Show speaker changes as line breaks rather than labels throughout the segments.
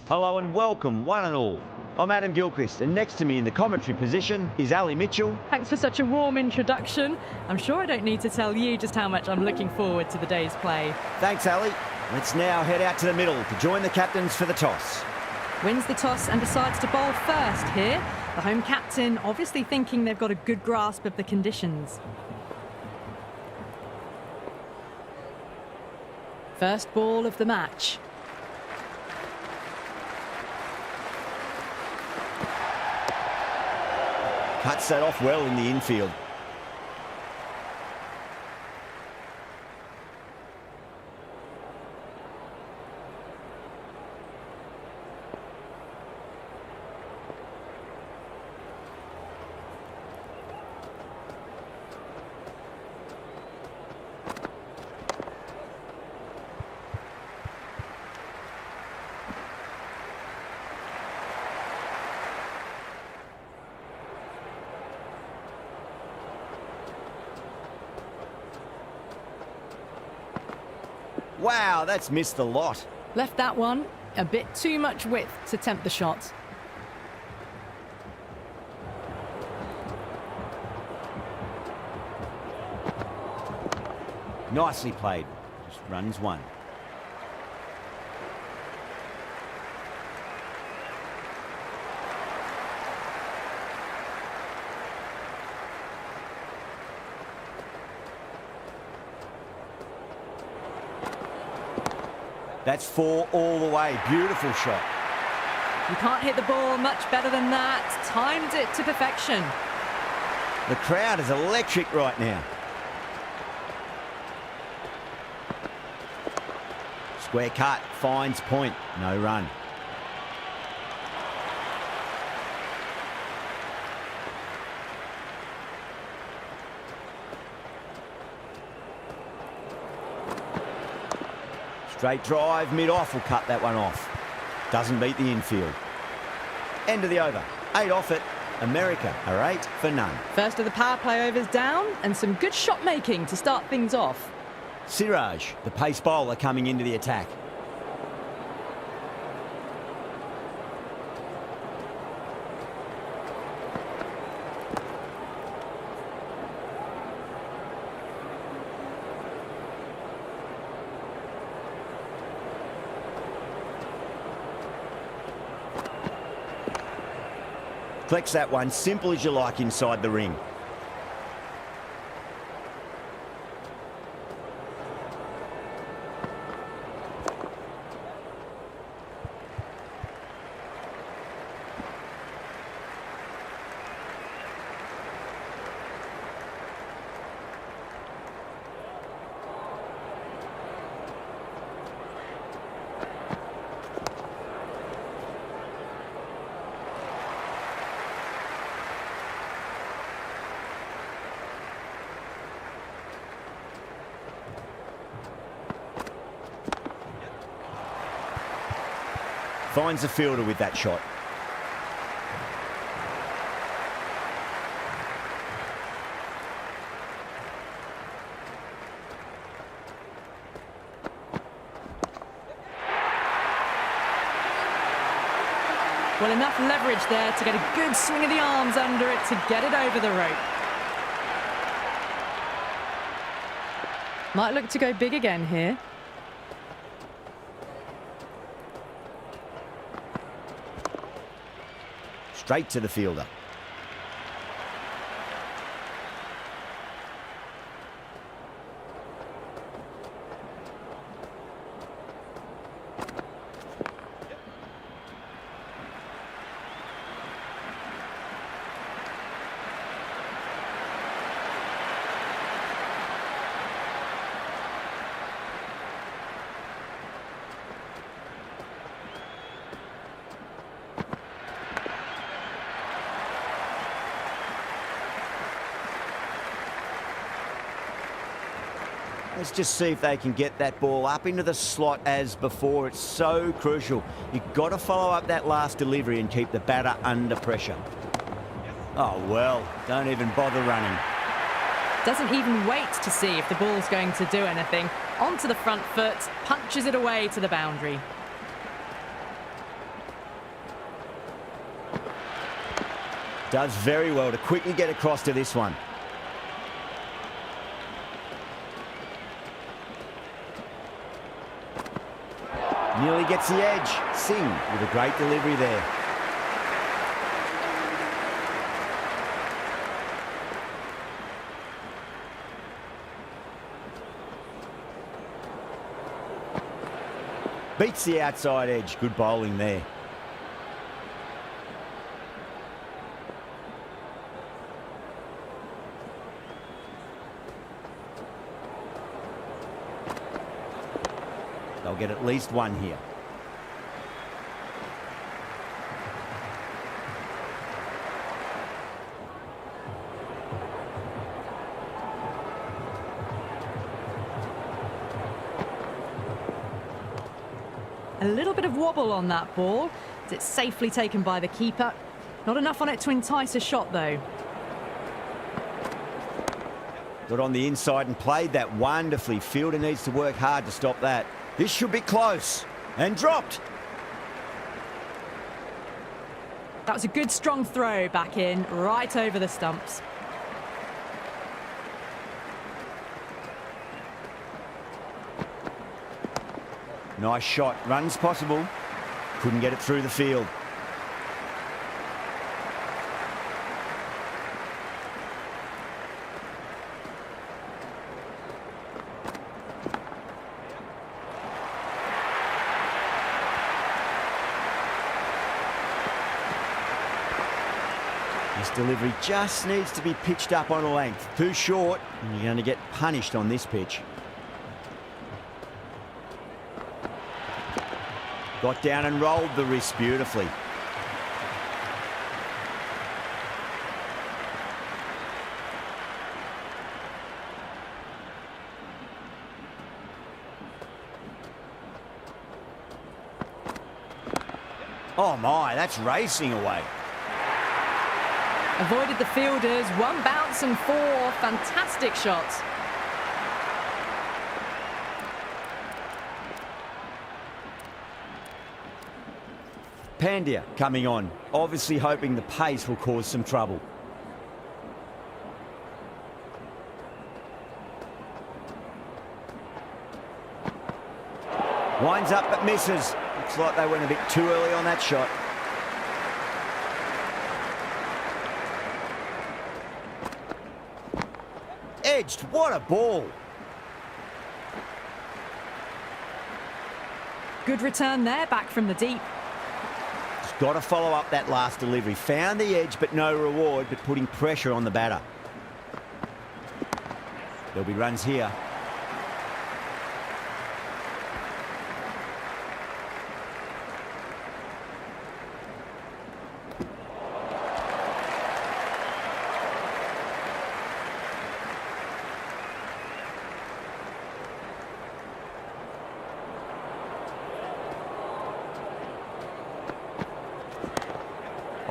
Hello and welcome, one and all. I'm Adam Gilchrist, and next to me in the commentary position is Ali Mitchell.
Thanks for such a warm introduction. I'm sure I don't need to tell you just how much I'm looking forward to the day's play.
Thanks, Ali. Let's now head out to the middle to join the captains for the toss.
Wins the toss and decides to bowl first here. The home captain obviously thinking they've got a good grasp of the conditions. First ball of the match.
Cuts that off well in the infield. Wow, that's missed the lot.
Left that one a bit too much width to tempt the shot.
Nicely played. Just runs one. That's 4 all the way. Beautiful shot.
You can't hit the ball much better than that. Timed it to perfection.
The crowd is electric right now. Square cut, finds point, no run. Straight drive, mid-off will cut that one off. Doesn't beat the infield. End of the over. 8 off it. America are 8 for none.
First of the power play overs down and some good shot making to start things off.
Siraj, the pace bowler, coming into the attack. Flex that one, simple as you like inside the ring. Finds the fielder with that shot.
Well, enough leverage there to get a good swing of the arms under it to get it over the rope. Might look to go big again here.
Straight to the fielder. Let's just see if they can get that ball up into the slot as before. It's so crucial. You've got to follow up that last delivery and keep the batter under pressure. Oh, well, don't even bother running.
Doesn't even wait to see if the ball's going to do anything. Onto the front foot, punches it away to the boundary.
Does very well to quickly get across to this one. Nearly gets the edge. Singh with a great delivery there. Beats the outside edge. Good bowling there. They'll get at least one here.
A little bit of wobble on that ball. It's safely taken by the keeper. Not enough on it to entice a shot, though.
Got on the inside and played that wonderfully. Fielder needs to work hard to stop that. This should be close. And dropped.
That was a good, strong throw back in, right over the stumps.
Nice shot. Runs possible. Couldn't get it through the field. This delivery just needs to be pitched up on a length. Too short, and you're going to get punished on this pitch. Got down and rolled the wrist beautifully. Oh my, that's racing away.
Avoided the fielders, one bounce and four. Fantastic shots.
Pandya coming on, obviously hoping the pace will cause some trouble. Winds up but misses. Looks like they went a bit too early on that shot. Edged, what a ball.
Good return there, back from the deep.
Got to follow up that last delivery. Found the edge, but no reward, but putting pressure on the batter. There'll be runs here.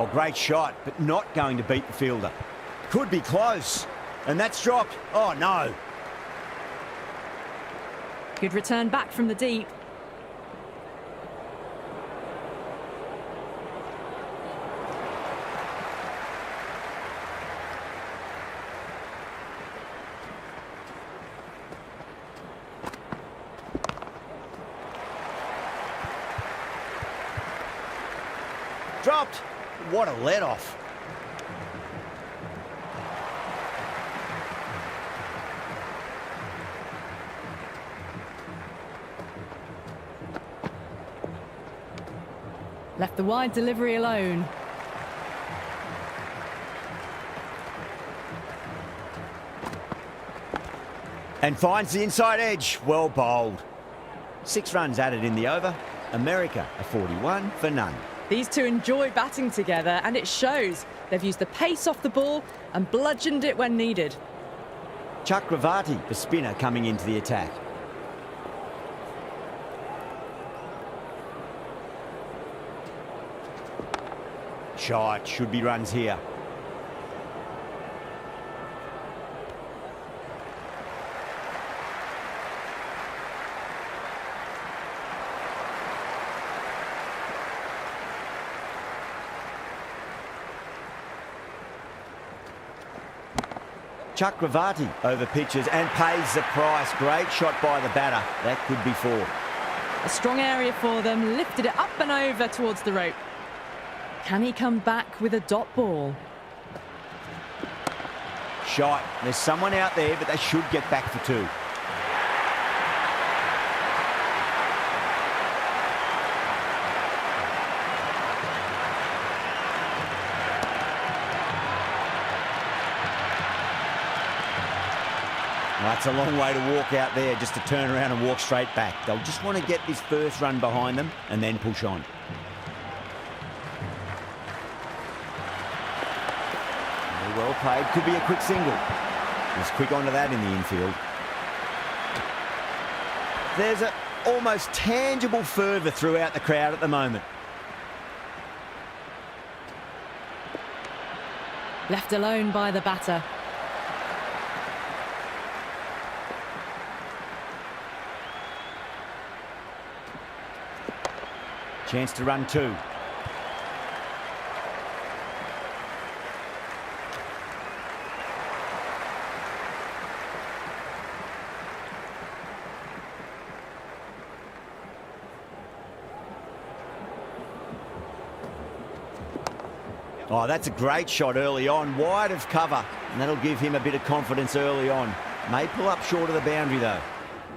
Oh, great shot, but not going to beat the fielder. Could be close. And that's dropped. Oh, no.
Good return back from the deep.
Dropped. What a let-off.
Left the wide delivery alone.
And finds the inside edge. Well bowled. 6 runs added in the over. America a 41 for none.
These two enjoy batting together, and it shows. They've used the pace off the ball and bludgeoned it when needed.
Chakravarti, the spinner, coming into the attack. Shot, should be runs here. Chakravarti over pitches and pays the price. Great shot by the batter. That could be 4.
A strong area for them, lifted it up and over towards the rope. Can he come back with a dot ball?
Shot. There's someone out there, but they should get back for 2. That's a long way to walk out there, just to turn around and walk straight back. They'll just want to get this first run behind them and then push on. Very well played. Could be a quick single. He's quick onto that in the infield. There's an almost tangible fervour throughout the crowd at the moment.
Left alone by the batter.
Chance to run 2. Oh, that's a great shot early on, wide of cover, and that'll give him a bit of confidence early on. May pull up short of the boundary though.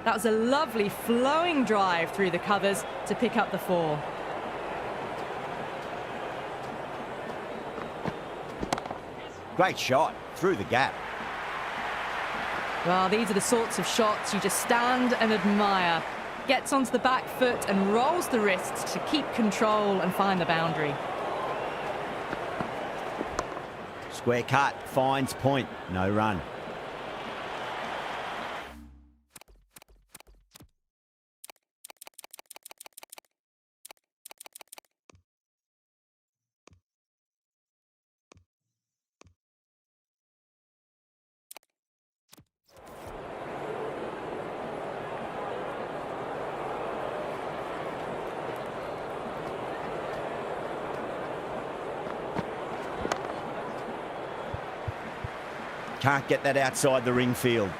That was a lovely flowing drive through the covers to pick up the 4.
Great shot through the gap.
Well, these are the sorts of shots you just stand and admire. Gets onto the back foot and rolls the wrists to keep control and find the boundary.
Square cut, finds point, no run. Can't get that outside the ring field.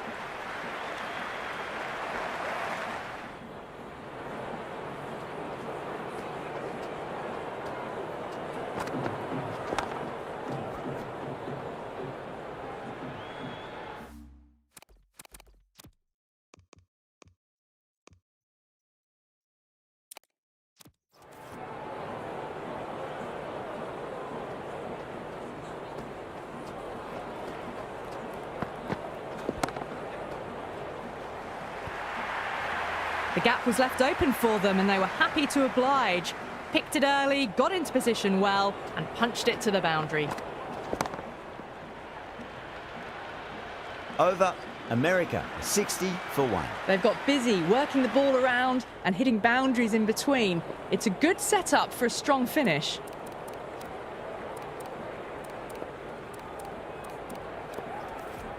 The gap was left open for them and they were happy to oblige. Picked it early, got into position well and punched it to the boundary.
Over America, 60 for 1.
They've got busy working the ball around and hitting boundaries in between. It's a good setup for a strong finish.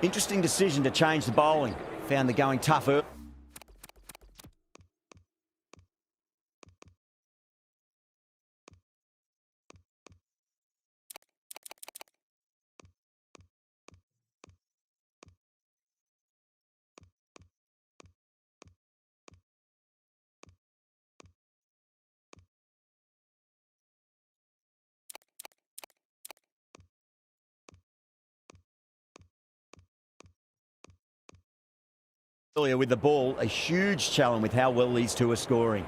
Interesting decision to change the bowling. Found the going tough early. Earlier with the ball, a huge challenge with how well these two are scoring.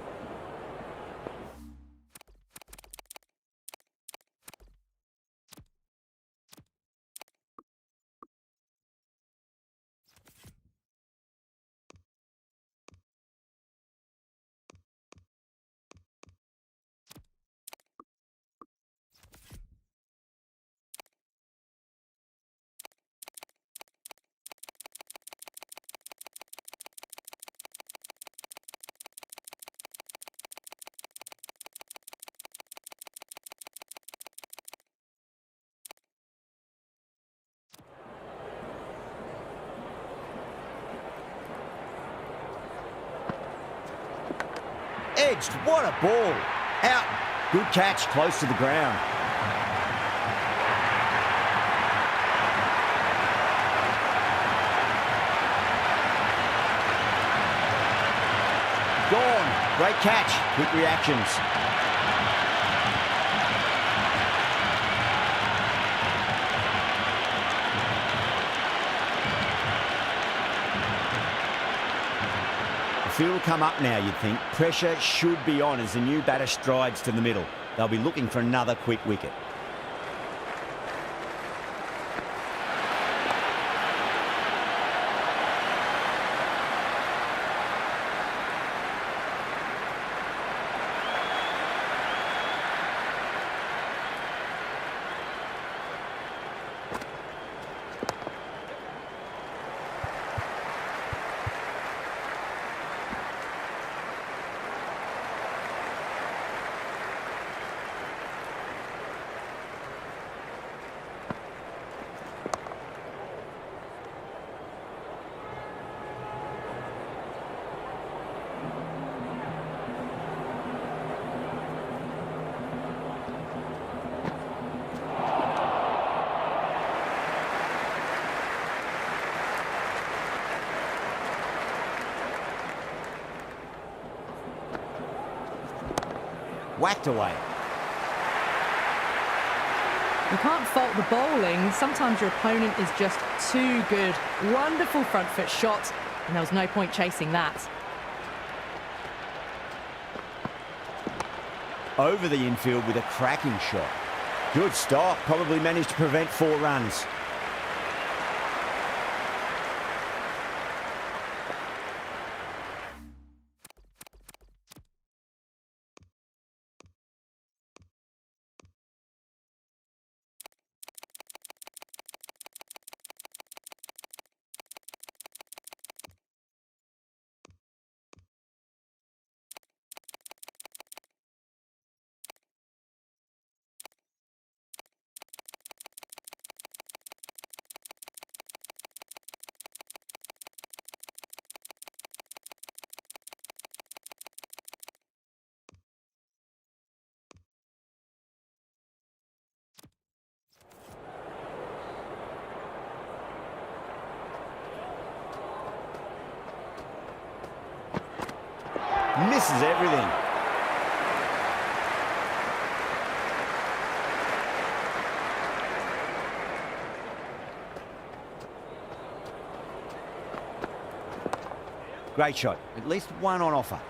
Edged, what a ball. Out, good catch, close to the ground. Great catch. Quick reactions. The field will come up now, you'd think. Pressure should be on as the new batter strides to the middle. They'll be looking for another quick wicket. Whacked away.
You can't fault the bowling. Sometimes your opponent is just too good. Wonderful front foot shot, and there was no point chasing that.
Over the infield with a cracking shot. Good stop. Probably managed to prevent 4 runs. Misses everything. Great shot. At least one on offer.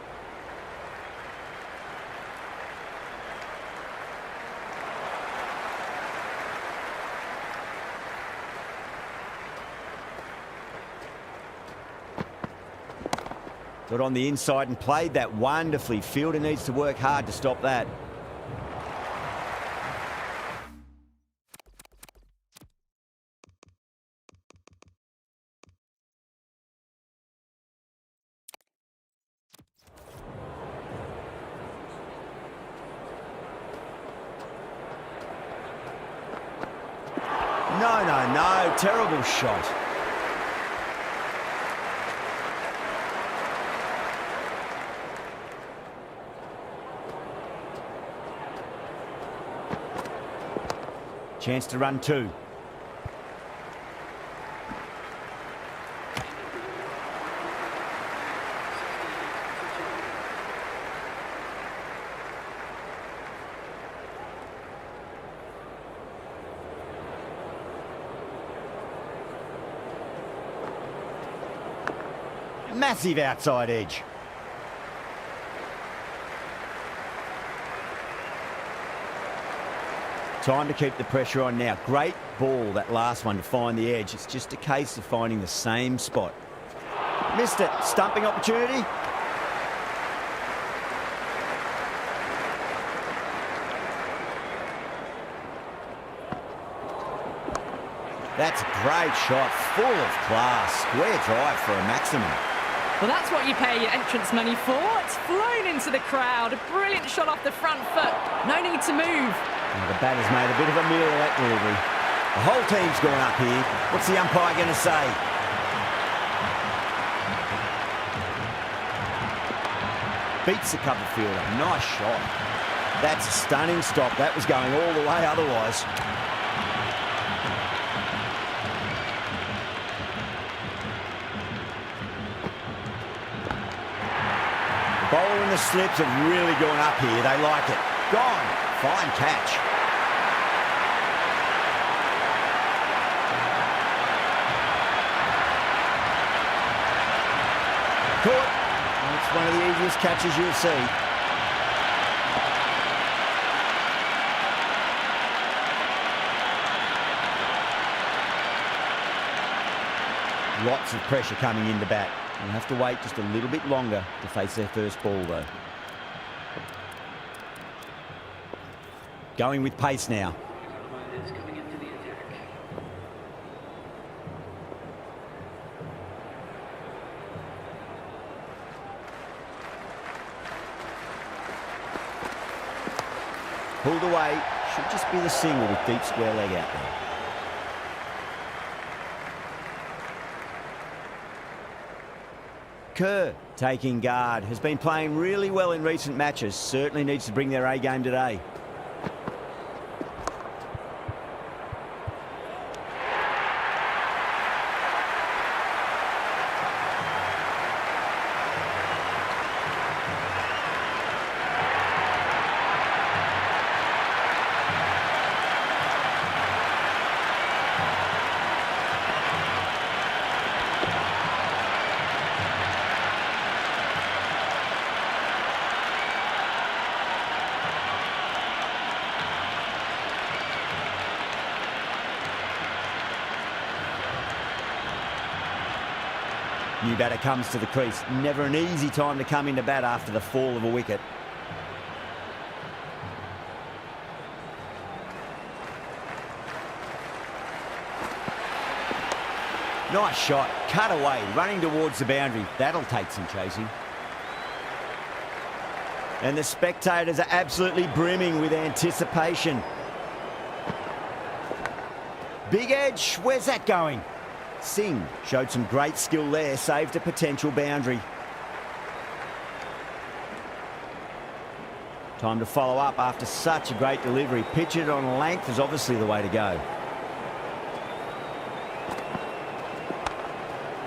Got on the inside and played that wonderfully. Fielder needs to work hard to stop that. No. Terrible shot. Chance to run 2. Massive outside edge. Time to keep the pressure on now. Great ball, that last one, to find the edge. It's just a case of finding the same spot. Missed it. Stumping opportunity. That's a great shot. Full of class. Square drive for a maximum.
Well, that's what you pay your entrance money for. It's flown into the crowd. A brilliant shot off the front foot. No need to move.
Well, the batter's made a bit of a meal of that delivery. The whole team's gone up here. What's the umpire going to say? Beats the cover fielder. Nice shot. That's a stunning stop. That was going all the way otherwise. Bowling the slips have really gone up here. They like it. Gone. Fine catch. Caught. It's one of the easiest catches you'll see. Lots of pressure coming into bat. They'll have to wait just a little bit longer to face their first ball, though. Going with pace now. Pulled away. Should just be the single with deep square leg out there. Kerr taking guard. Has been playing really well in recent matches. Certainly needs to bring their A game today. New batter comes to the crease. Never an easy time to come into bat after the fall of a wicket. Nice shot. Cut away. Running towards the boundary. That'll take some chasing. And the spectators are absolutely brimming with anticipation. Big edge. Where's that going? Singh showed some great skill there, saved a potential boundary. Time to follow up after such a great delivery. Pitch it on length is obviously the way to go.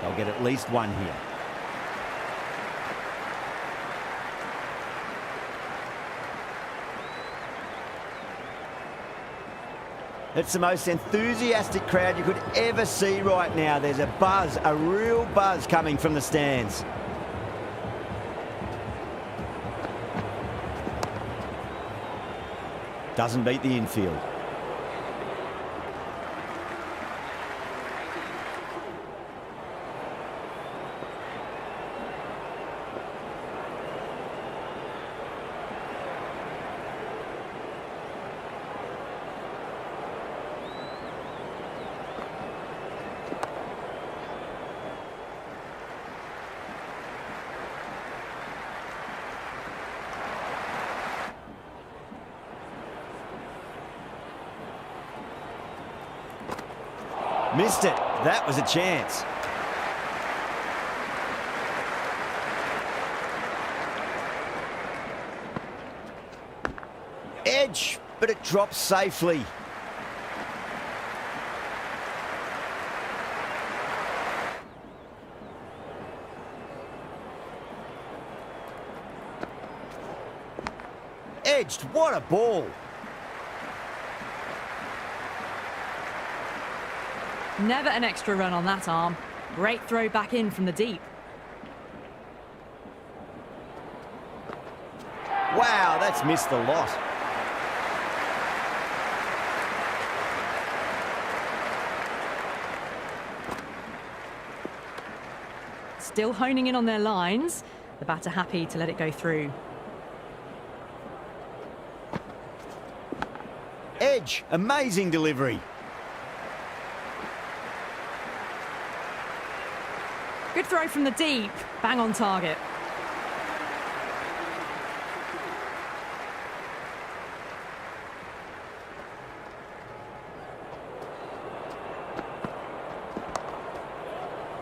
They'll get at least one here. It's the most enthusiastic crowd you could ever see right now. There's a buzz, a real buzz coming from the stands. Doesn't beat the infield. Missed it. That was a chance. Edge, but it drops safely. Edged. What a ball.
Never an extra run on that arm. Great throw back in from the deep.
Wow, that's missed a lot.
Still honing in on their lines. The batter happy to let it go through.
Edge, amazing delivery.
Good throw from the deep. Bang on target.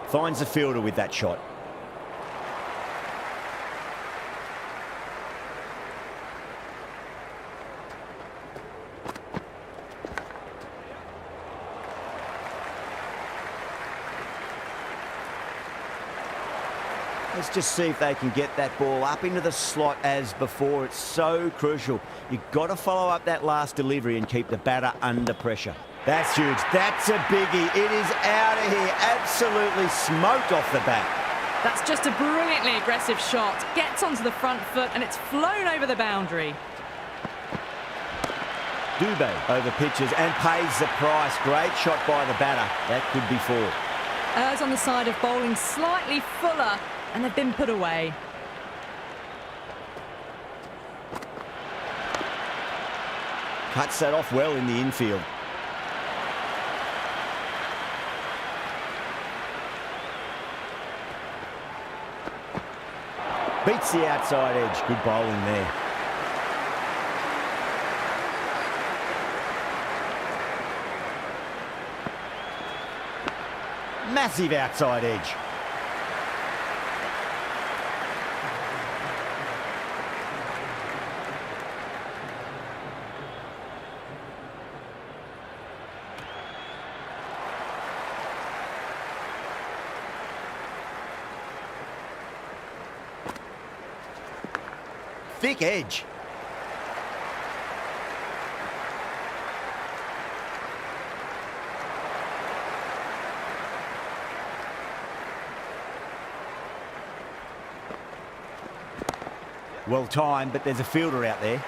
Finds the fielder with that shot. Let's just see if they can get that ball up into the slot as before. It's so crucial. You've got to follow up that last delivery and keep the batter under pressure. That's huge. That's a biggie. It is out of here. Absolutely smoked off the bat.
That's just a brilliantly aggressive shot. Gets onto the front foot and it's flown over the boundary.
Dubé over pitches and pays the price. Great shot by the batter. That could be four.
Errs on the side of bowling slightly fuller and they've been put away.
Cuts that off well in the infield. Beats the outside edge. Good bowling there. Massive outside edge. Thick edge. Well timed, but there's a fielder out there.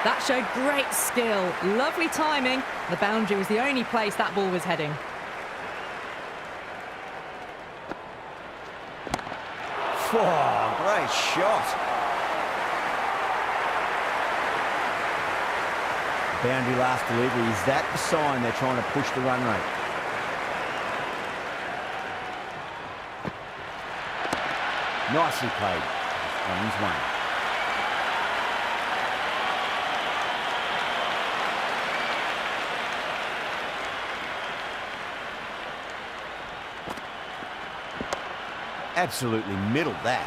That showed great skill. Lovely timing. The boundary was the only place that ball was heading.
Oh, great shot. Boundary last delivery. Is that the sign they're trying to push the run rate? Nicely played. Runs one. Absolutely middled that.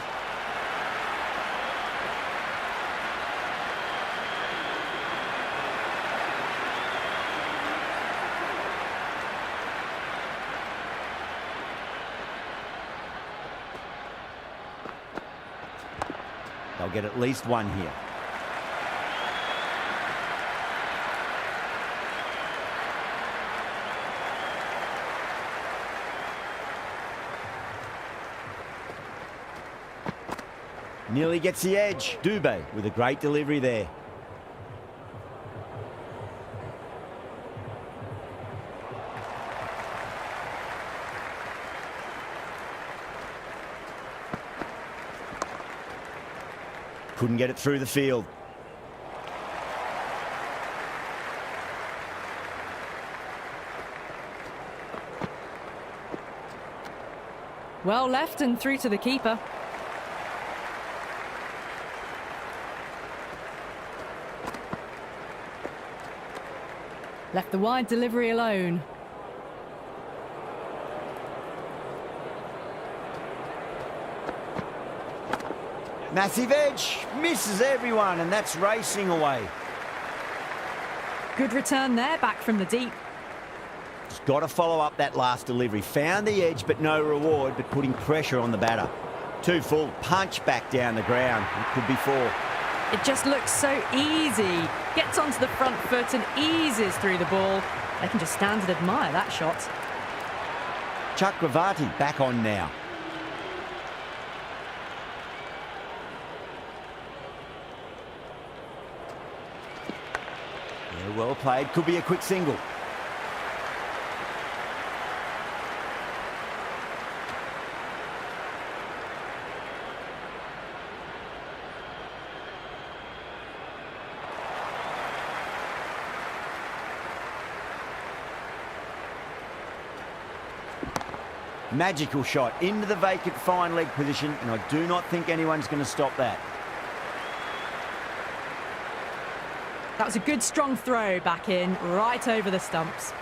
They'll get at least one here. Nearly gets the edge. Dubé with a great delivery there. Couldn't get it through the field.
Well left and through to the keeper. Left the wide delivery alone.
Massive edge, misses everyone, and that's racing away.
Good return there, back from the deep.
Just got to follow up that last delivery. Found the edge, but no reward, but putting pressure on the batter. Too full, punch back down the ground. It could be four.
It just looks so easy. Gets onto the front foot and eases through the ball. They can just stand and admire that shot.
Chakravarti back on now. Yeah, well played. Could be a quick single. Magical shot into the vacant fine leg position, and I do not think anyone's going to stop that.
That was a good strong throw back in, right over the stumps.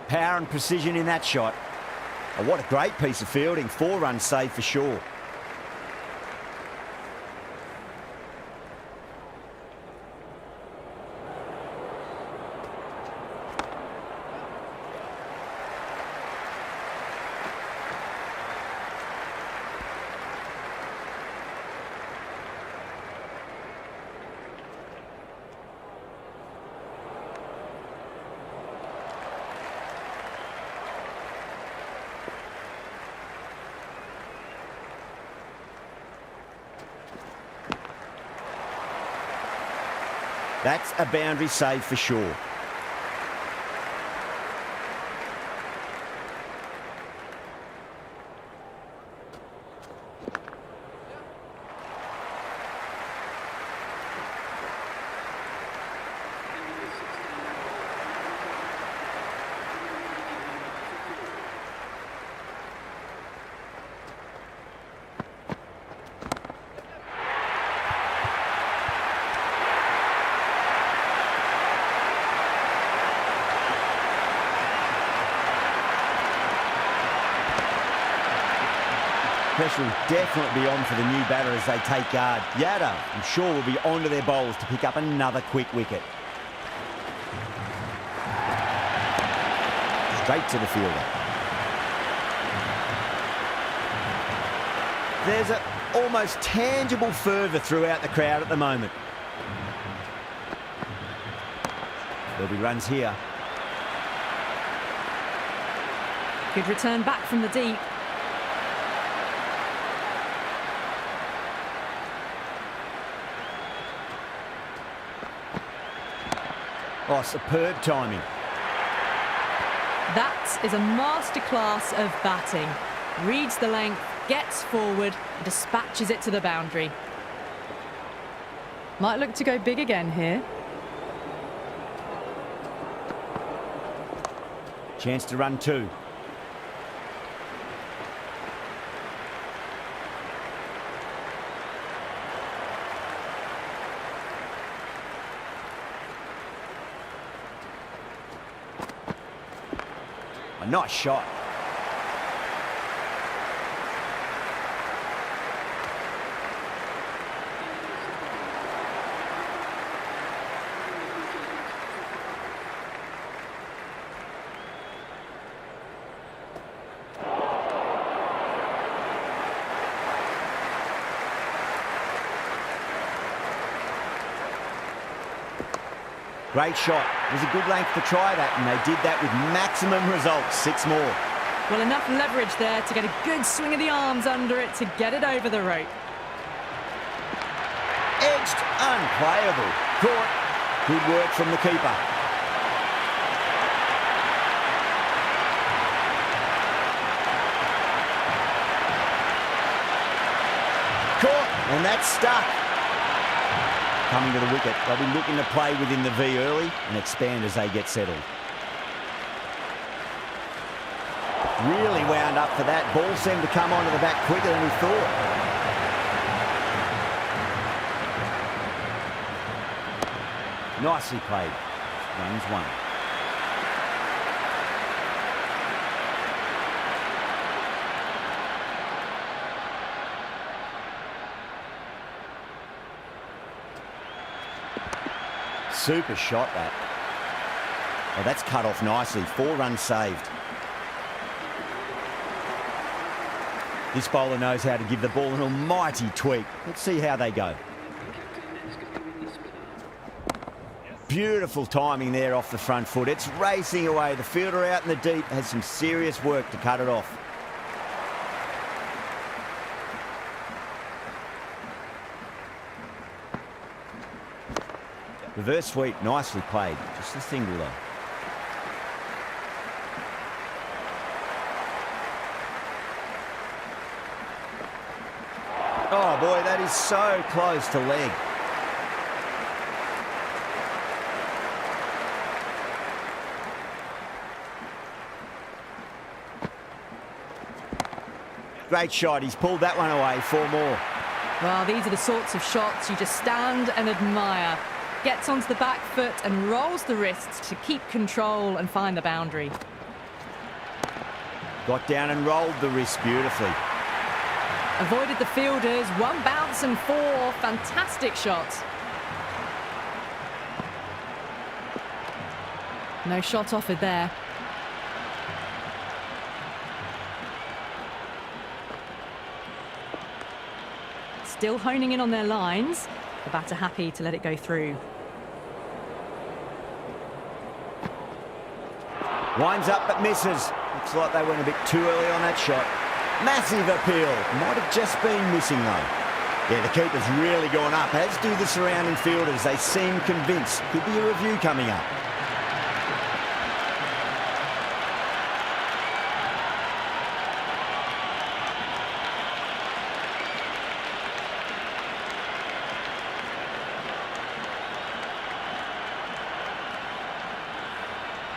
Power and precision in that shot. Oh, what a great piece of fielding. 4 runs saved for sure. That's a boundary save for sure. Pressure will definitely be on for the new batter as they take guard. Yada, I'm sure, will be onto their bowls to pick up another quick wicket. Straight to the fielder. There's an almost tangible fervour throughout the crowd at the moment. There'll be runs here.
Good return back from the deep.
Oh, superb timing.
That is a masterclass of batting. Reads the length, gets forward, and dispatches it to the boundary. Might look to go big again here.
Chance to run two. A nice shot. Great shot. It was a good length to try that, and they did that with maximum results. 6 more.
Well, enough leverage there to get a good swing of the arms under it to get it over the rope.
Edged, unplayable. Caught. Good work from the keeper. Caught, and that's stuck. Coming to the wicket, they'll be looking to play within the V early and expand as they get settled. Really wound up for that. Ball seemed to come onto the bat quicker than we thought. Nicely played. Runs one. Super shot that. Oh, that's cut off nicely. 4 runs saved. This bowler knows how to give the ball an almighty tweak. Let's see how they go. Beautiful timing there off the front foot. It's racing away. The fielder out in the deep has some serious work to cut it off. Reverse sweep, nicely played. Just a single though. Oh boy, that is so close to leg. Great shot, he's pulled that one away. 4 more.
Well, these are the sorts of shots you just stand and admire. Gets onto the back foot and rolls the wrists to keep control and find the boundary.
Got down and rolled the wrist beautifully.
Avoided the fielders, 1 bounce and 4. Fantastic shot. No shot offered there. Still honing in on their lines. The batter happy to let it go through.
Winds up but misses. Looks like they went a bit too early on that shot. Massive appeal. Might have just been missing though. Yeah, the keeper's really gone up, as do the surrounding fielders. They seem convinced. Could be a review coming up.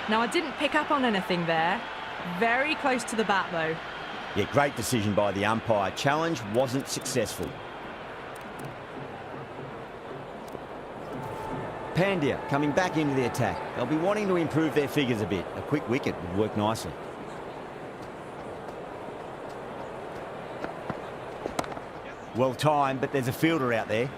Now, I didn't pick up on anything there. Very close to the bat, though.
Yeah, great decision by the umpire. Challenge wasn't successful. Pandya coming back into the attack. They'll be wanting to improve their figures a bit. A quick wicket would work nicely. Well timed, but there's a fielder out there.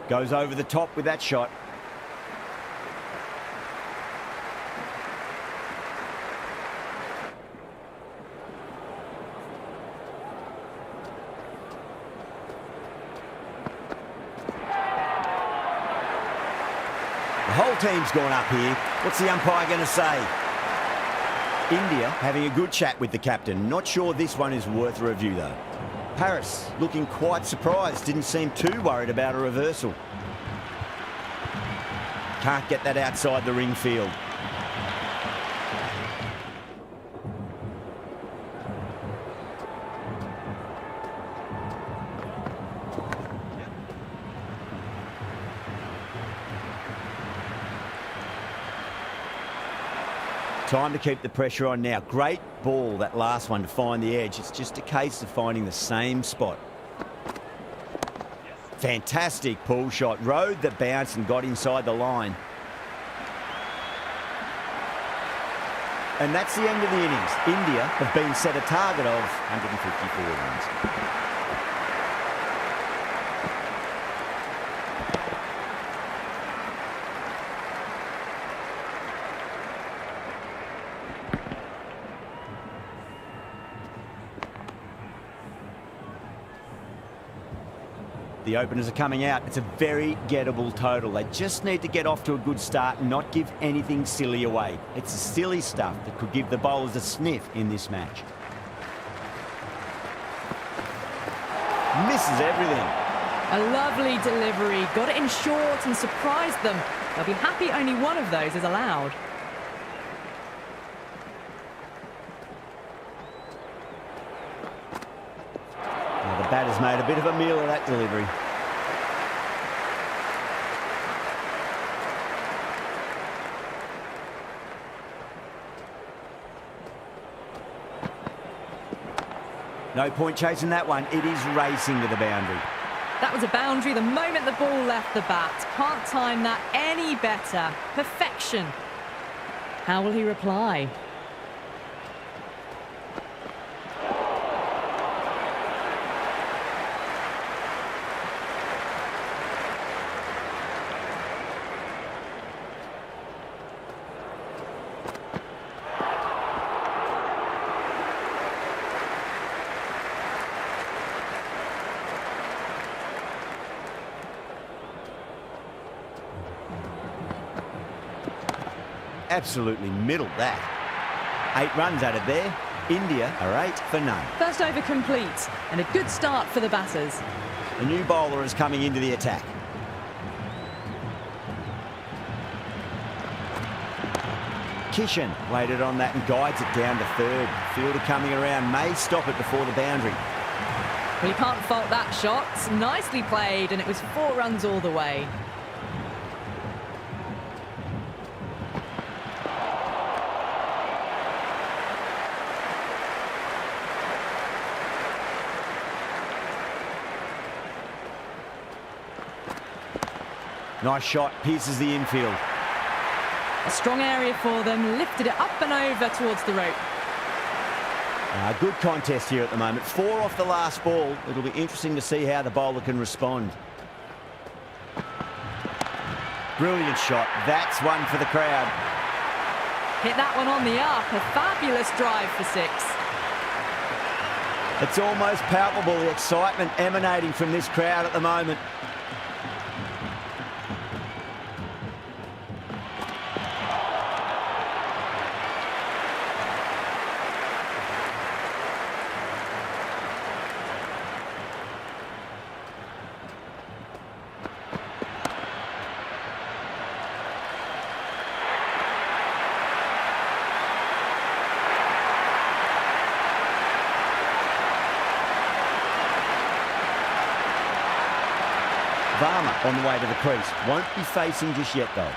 Goes over the top with that shot. The whole team's gone up here. What's the umpire going to say? India having a good chat with the captain. Not sure this one is worth a review, though. Paris looking quite surprised. Didn't seem too worried about a reversal. Can't get that outside the ring field. Time to keep the pressure on now. Great ball, that last one, to find the edge. It's just a case of finding the same spot. Fantastic pull shot. Rode the bounce and got inside the line. And that's the end of the innings. India have been set a target of 154 runs. The openers are coming out. It's a very gettable total. They just need to get off to a good start and not give anything silly away. It's the silly stuff that could give the bowlers a sniff in this match. Misses everything.
A lovely delivery. Got it in short and surprised them. They'll be happy only one of those is allowed.
The batter's made a bit of a meal of that delivery. No point chasing that one. It is racing to the boundary.
That was a boundary the moment the ball left the bat. Can't time that any better. Perfection. How will he reply?
Absolutely middled that. 8 runs added there. India are 8 for none.
First over complete and a good start for the batters.
A new bowler is coming into the attack. Kishan waited on that and guides it down to third. Fielder coming around may stop it before the boundary.
Well, you can't fault that shot. Nicely played, and it was 4 runs all the way.
Nice shot, pierces the infield.
A strong area for them, lifted it up and over towards the rope.
Good contest here at the moment. 4 off the last ball. It'll be interesting to see how the bowler can respond. Brilliant shot. That's one for the crowd.
Hit that one on the up. A fabulous drive for 6.
It's almost palpable, the excitement emanating from this crowd at the moment. Varma on the way to the crease. Won't be facing just yet, though.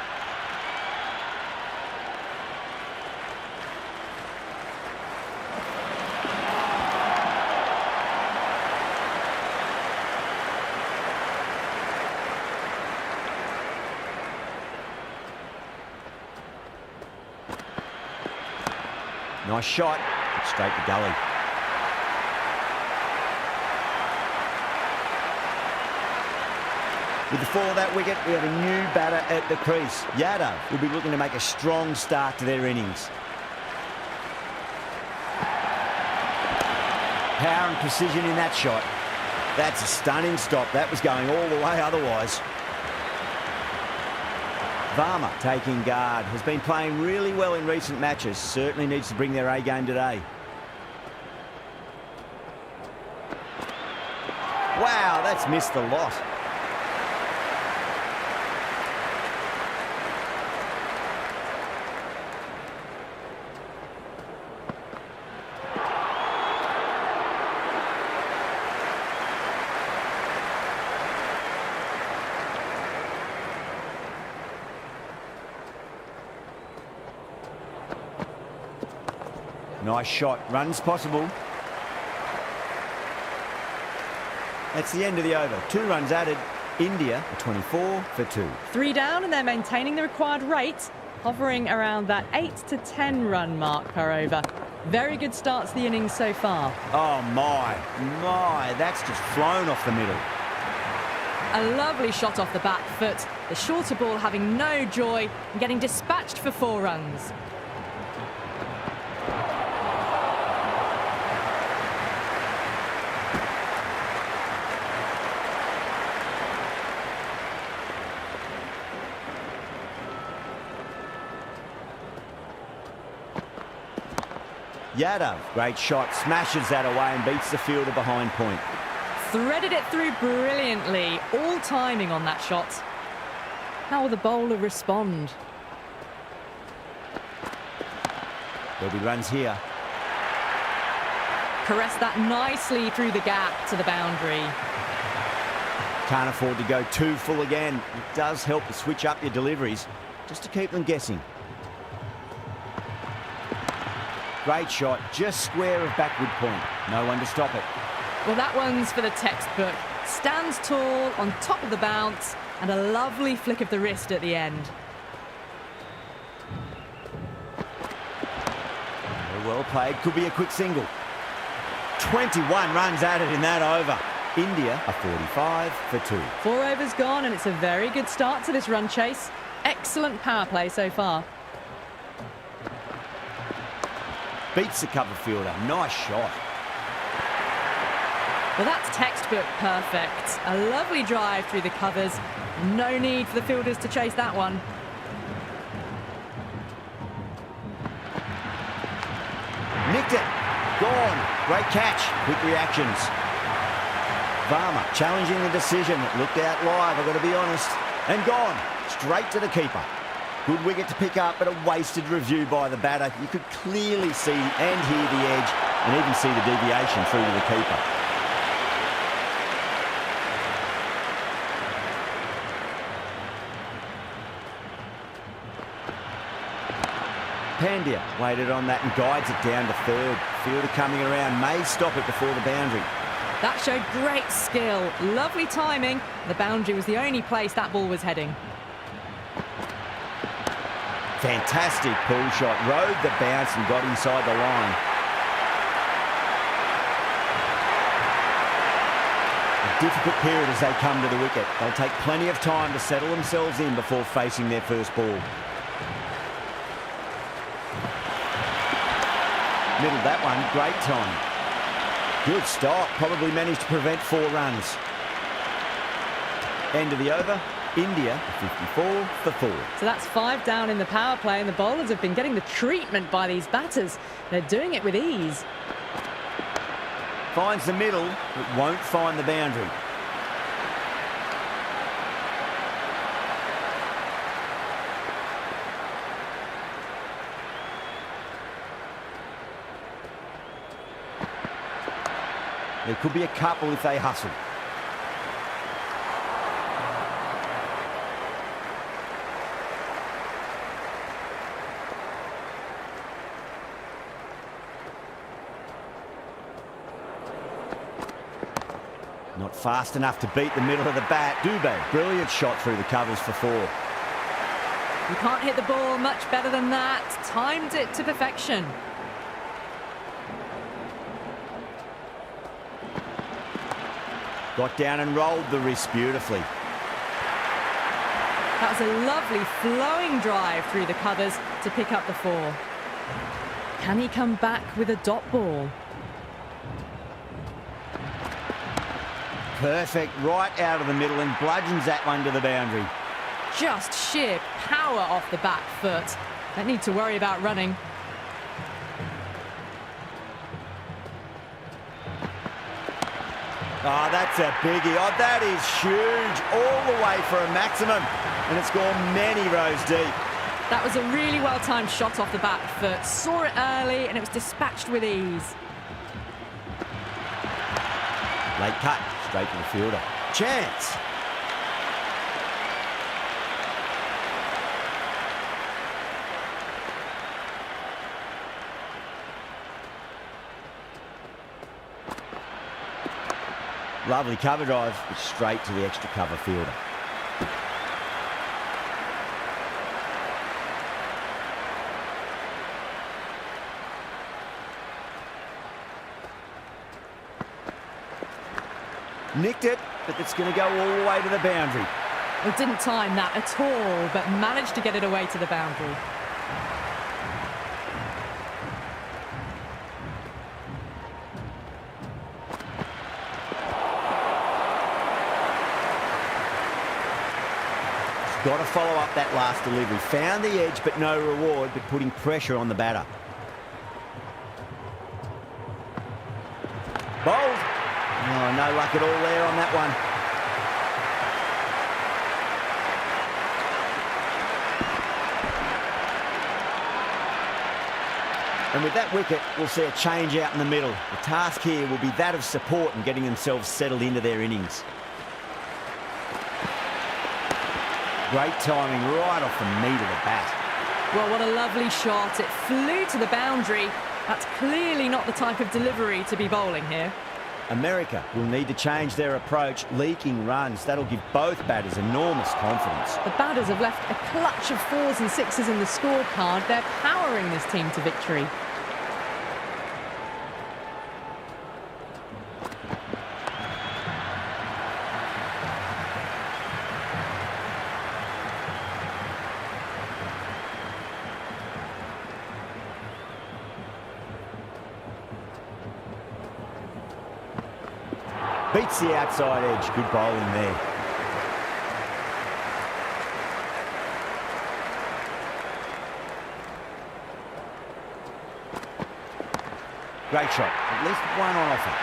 Nice shot. Straight to gully. With the fall of that wicket, we have a new batter at the crease. Yadav will be looking to make a strong start to their innings. Power and precision in that shot. That's a stunning stop. That was going all the way otherwise. Varma taking guard. Has been playing really well in recent matches. Certainly needs to bring their A game today. Wow, that's missed the lot. Nice shot. Runs possible. That's the end of the over. 2 runs added. India are 24 for 2.
3 down and they're maintaining the required rate, hovering around that 8 to 10 run mark per over. Very good start to the innings so far.
Oh my, that's just flown off the middle.
A lovely shot off the back foot. The shorter ball having no joy and getting dispatched for 4 runs.
Yadav, great shot, smashes that away and beats the fielder behind point.
Threaded it through brilliantly, all timing on that shot. How will the bowler respond?
There'll be runs here.
Caressed that nicely through the gap to the boundary.
Can't afford to go too full again. It does help to switch up your deliveries, just to keep them guessing. Great shot, just square of backward point. No one to stop it.
Well, that one's for the textbook. Stands tall, on top of the bounce, and a lovely flick of the wrist at the end.
Very well played, could be a quick single. 21 runs added in that over. India are 45 for 2.
4 overs gone, and it's a very good start to this run chase. Excellent power play so far.
Beats the cover fielder. Nice shot.
Well, that's textbook perfect. A lovely drive through the covers. No need for the fielders to chase that one.
Nicked it. Gone. Great catch. Quick reactions. Varma challenging the decision. Looked out live, I've got to be honest. And gone. Straight to the keeper. Good wicket to pick up, but a wasted review by the batter. You could clearly see and hear the edge and even see the deviation through to the keeper. Pandya waited on that and guides it down to third. Fielder coming around, may stop it before the boundary.
That showed great skill. Lovely timing. The boundary was the only place that ball was heading.
Fantastic pull shot, rode the bounce and got inside the line. A difficult period as they come to the wicket. They'll take plenty of time to settle themselves in before facing their first ball. Middled that one, great time. Good stop. Probably managed to prevent 4 runs. End of the over. India 54 for 4.
So that's 5 down in the power play, and the bowlers have been getting the treatment by these batters. They're doing it with ease.
Finds the middle, but won't find the boundary. There could be a couple if they hustle. Not fast enough to beat the middle of the bat. Dubé, brilliant shot through the covers for 4.
You can't hit the ball much better than that. Timed it to perfection.
Got down and rolled the wrist beautifully.
That was a lovely flowing drive through the covers to pick up the 4. Can he come back with a dot ball?
Perfect, right out of the middle and bludgeons that one to the boundary.
Just sheer power off the back foot. Don't need to worry about running.
Oh, that's a biggie. Oh, that is huge. All the way for a maximum. And it's gone many rows deep.
That was a really well-timed shot off the back foot. Saw it early and it was dispatched with ease.
Late cut, straight to the fielder. Chance. Lovely cover drive, but straight to the extra cover fielder. Nicked it, but it's going to go all the way to the boundary.
Well, didn't time that at all, but managed to get it away to the boundary.
Got to follow up that last delivery. Found the edge, but no reward, but putting pressure on the batter. Bowled. Oh, no luck at all there on that one. And with that wicket, we'll see a change out in the middle. The task here will be that of support and getting themselves settled into their innings. Great timing right off the meat of the bat.
Well, what a lovely shot. It flew to the boundary. That's clearly not the type of delivery to be bowling here.
America will need to change their approach, leaking runs. That'll give both batters enormous confidence.
The batters have left a clutch of 4s and 6s in the scorecard. They're powering this team to victory.
Beats the outside edge. Good bowling there. Great shot. At least one on offer.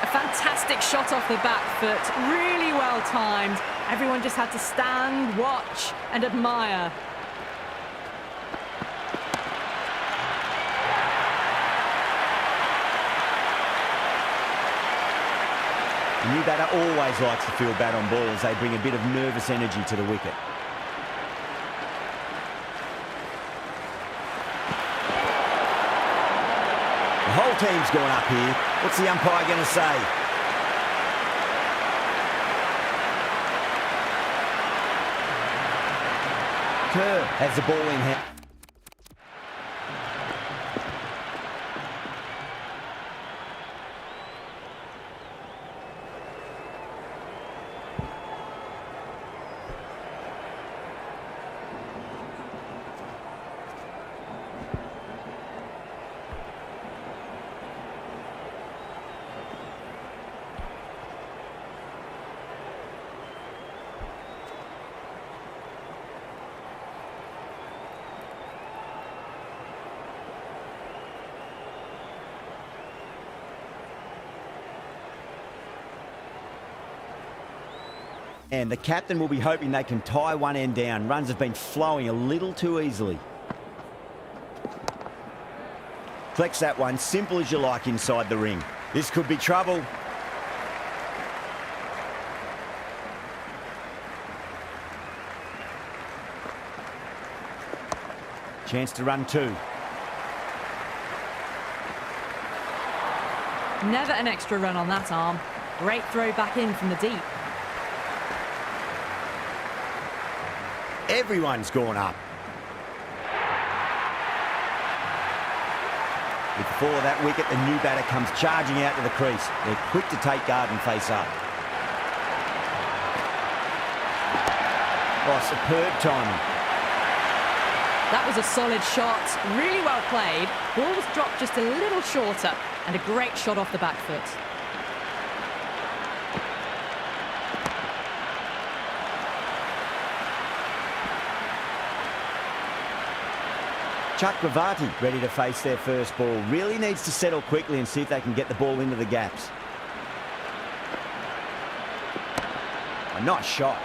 A fantastic shot off the back foot. Really well timed. Everyone just had to stand, watch and admire.
The new batter always likes to field bat on ball as they bring a bit of nervous energy to the wicket. The whole team's going up here. What's the umpire going to say? Kerr has the ball in hand. And the captain will be hoping they can tie one end down. Runs have been flowing a little too easily. Collects that one, simple as you like inside the ring. This could be trouble. Chance to run two.
Never an extra run on that arm. Great throw back in from the deep.
Everyone's gone up. With the fall of that wicket, the new batter comes charging out to the crease. They're quick to take guard and face up. Oh, superb timing.
That was a solid shot, really well played. Ball was dropped just a little shorter, and a great shot off the back foot.
Chakravarti ready to face their first ball. Really needs to settle quickly and see if they can get the ball into the gaps. A nice shot.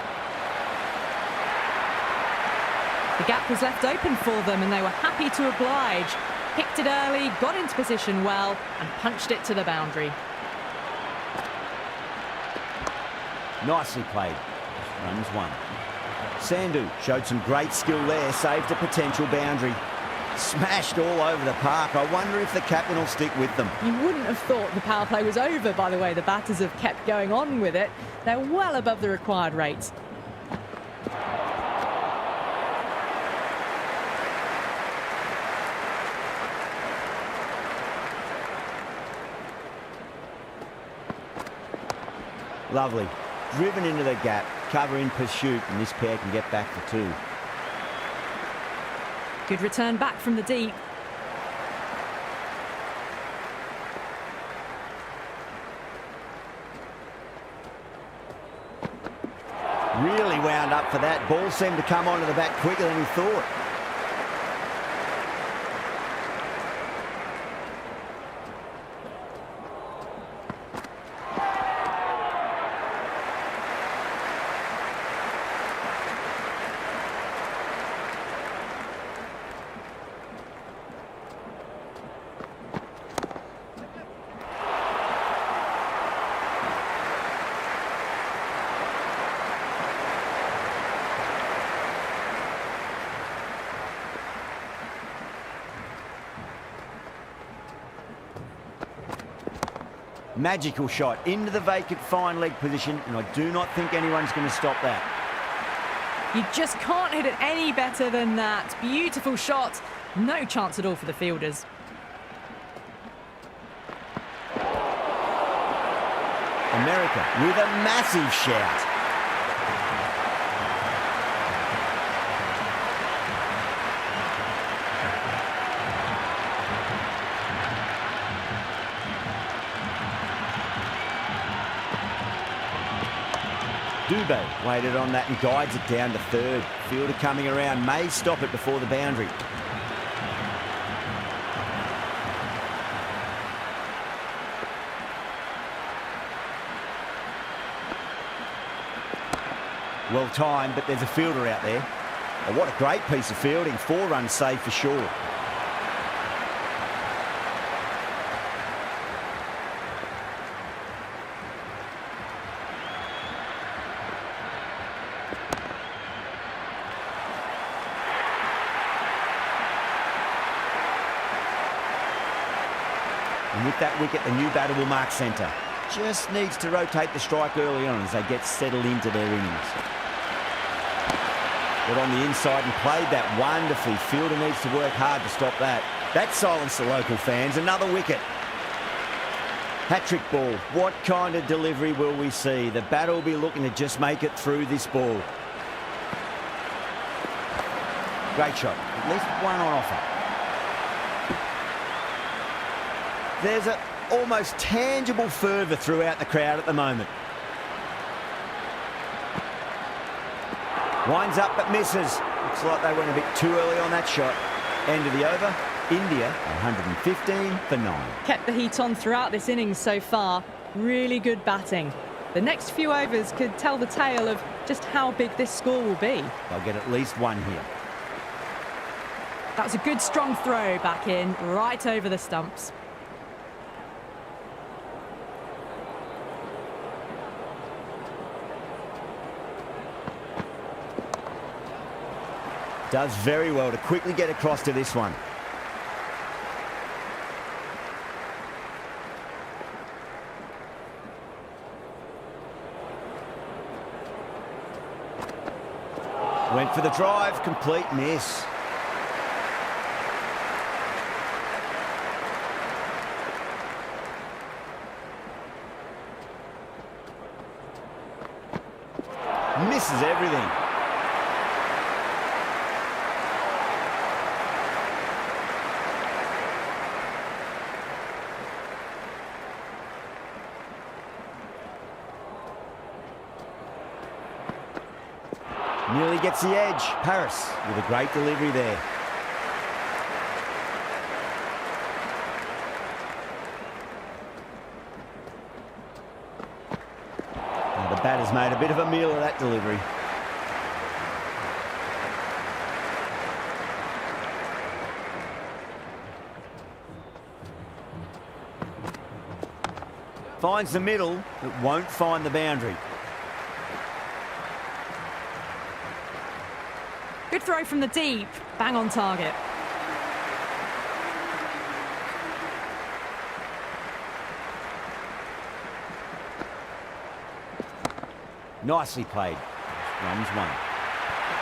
The gap was left open for them and they were happy to oblige. Picked it early, got into position well and punched it to the boundary.
Nicely played. Runs one. Sandhu showed some great skill there, saved a potential boundary. Smashed all over the park. I wonder if the captain will stick with them.
You wouldn't have thought the power play was over, by the way. The batters have kept going on with it. They're well above the required rates.
Lovely. Driven into the gap, cover in pursuit, and this pair can get back for two.
Good return back from the deep.
Really wound up for that. Ball seemed to come onto the bat quicker than he thought. Magical shot into the vacant fine leg position, and I do not think anyone's going to stop that.
You just can't hit it any better than that. Beautiful shot. No chance at all for the fielders.
America with a massive shout. Dubé waited on that and guides it down to third. Fielder coming around, may stop it before the boundary. Well timed, but there's a fielder out there. Oh, what a great piece of fielding. 4 runs saved for sure. And with that wicket, the new batter will mark centre. Just needs to rotate the strike early on as they get settled into their innings. Got on the inside and played that wonderfully. Fielder needs to work hard to stop that. That silenced the local fans. Another wicket. Hat-trick ball. What kind of delivery will we see? The batter will be looking to just make it through this ball. Great shot. At least one on offer. There's an almost tangible fervour throughout the crowd at the moment. Winds up but misses. Looks like they went a bit too early on that shot. End of the over. India 115 for 9.
Kept the heat on throughout this innings so far. Really good batting. The next few overs could tell the tale of just how big this score will be.
They'll get at least one here.
That was a good strong throw back in, right over the stumps.
Does very well to quickly get across to this one. Went for the drive, complete miss. Misses everything. Nearly gets the edge. Paris with a great delivery there. Now the batter's made a bit of a meal of that delivery. Finds the middle, but won't find the boundary.
Good throw from the deep, bang on target.
Nicely played. Runs one.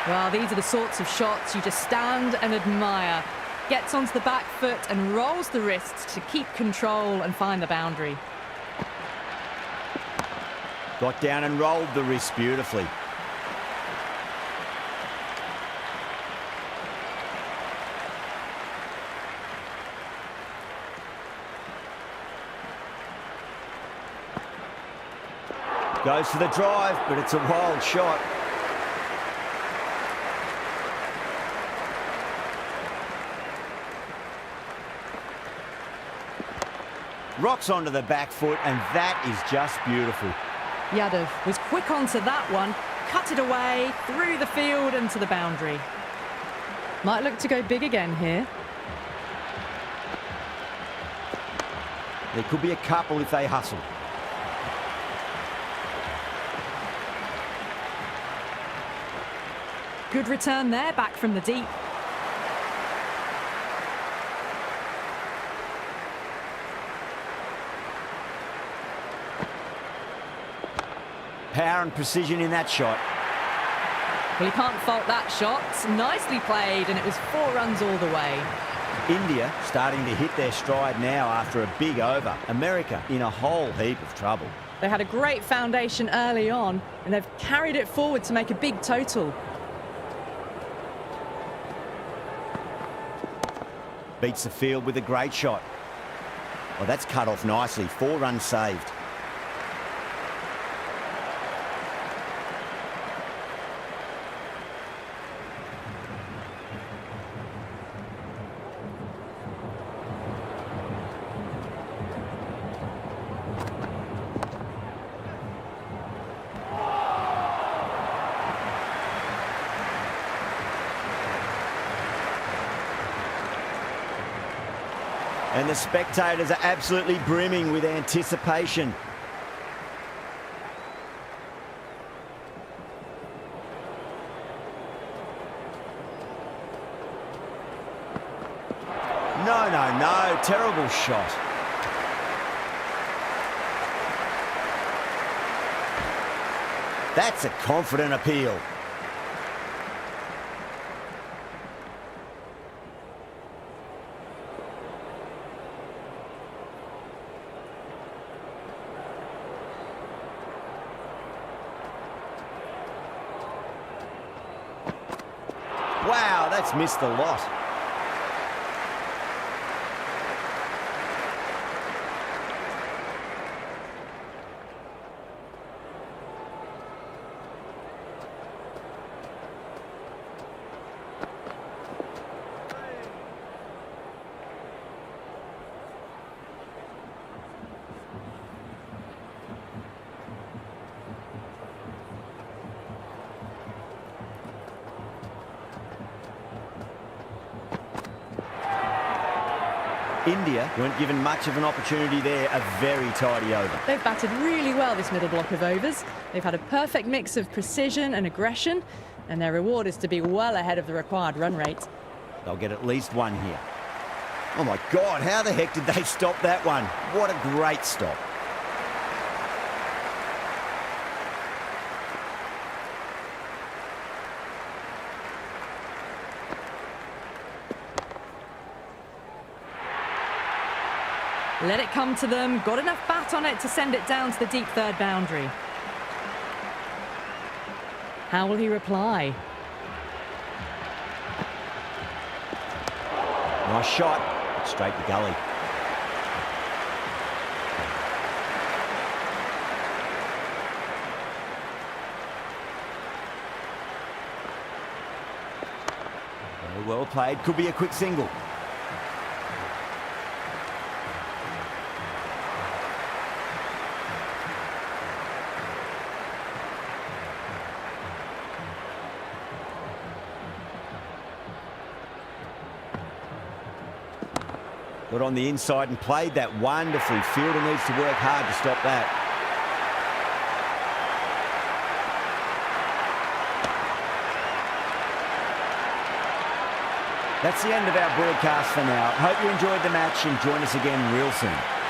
Well, these are the sorts of shots you just stand and admire. Gets onto the back foot and rolls the wrist to keep control and find the boundary.
Got down and rolled the wrist beautifully. Goes for the drive, but it's a wild shot. Rocks onto the back foot, and that is just beautiful.
Yadav was quick onto that one, cut it away, through the field and to the boundary. Might look to go big again here.
There could be a couple if they hustle.
Good return there, back from the deep.
Power and precision in that shot.
Well, you can't fault that shot. Nicely played, and it was 4 runs all the way.
India starting to hit their stride now after a big over. America in a whole heap of trouble.
They had a great foundation early on, and they've carried it forward to make a big total.
Beats the field with a great shot. Well, that's cut off nicely. 4 runs saved. And the spectators are absolutely brimming with anticipation. No, no, no. Terrible shot. That's a confident appeal. Wow, that's missed the lot. India weren't given much of an opportunity there. A very tidy over.
They've batted really well this middle block of overs. They've had a perfect mix of precision and aggression, and their reward is to be well ahead of the required run rate.
They'll get at least one here. Oh my God, how the heck did they stop that one? What a great stop.
Let it come to them. Got enough bat on it to send it down to the deep third boundary. How will he reply?
Nice shot. Straight to gully. Very well played. Could be a quick single. Got on the inside and played that wonderfully. Fielder needs to work hard to stop that. That's the end of our broadcast for now. Hope you enjoyed the match and join us again real soon.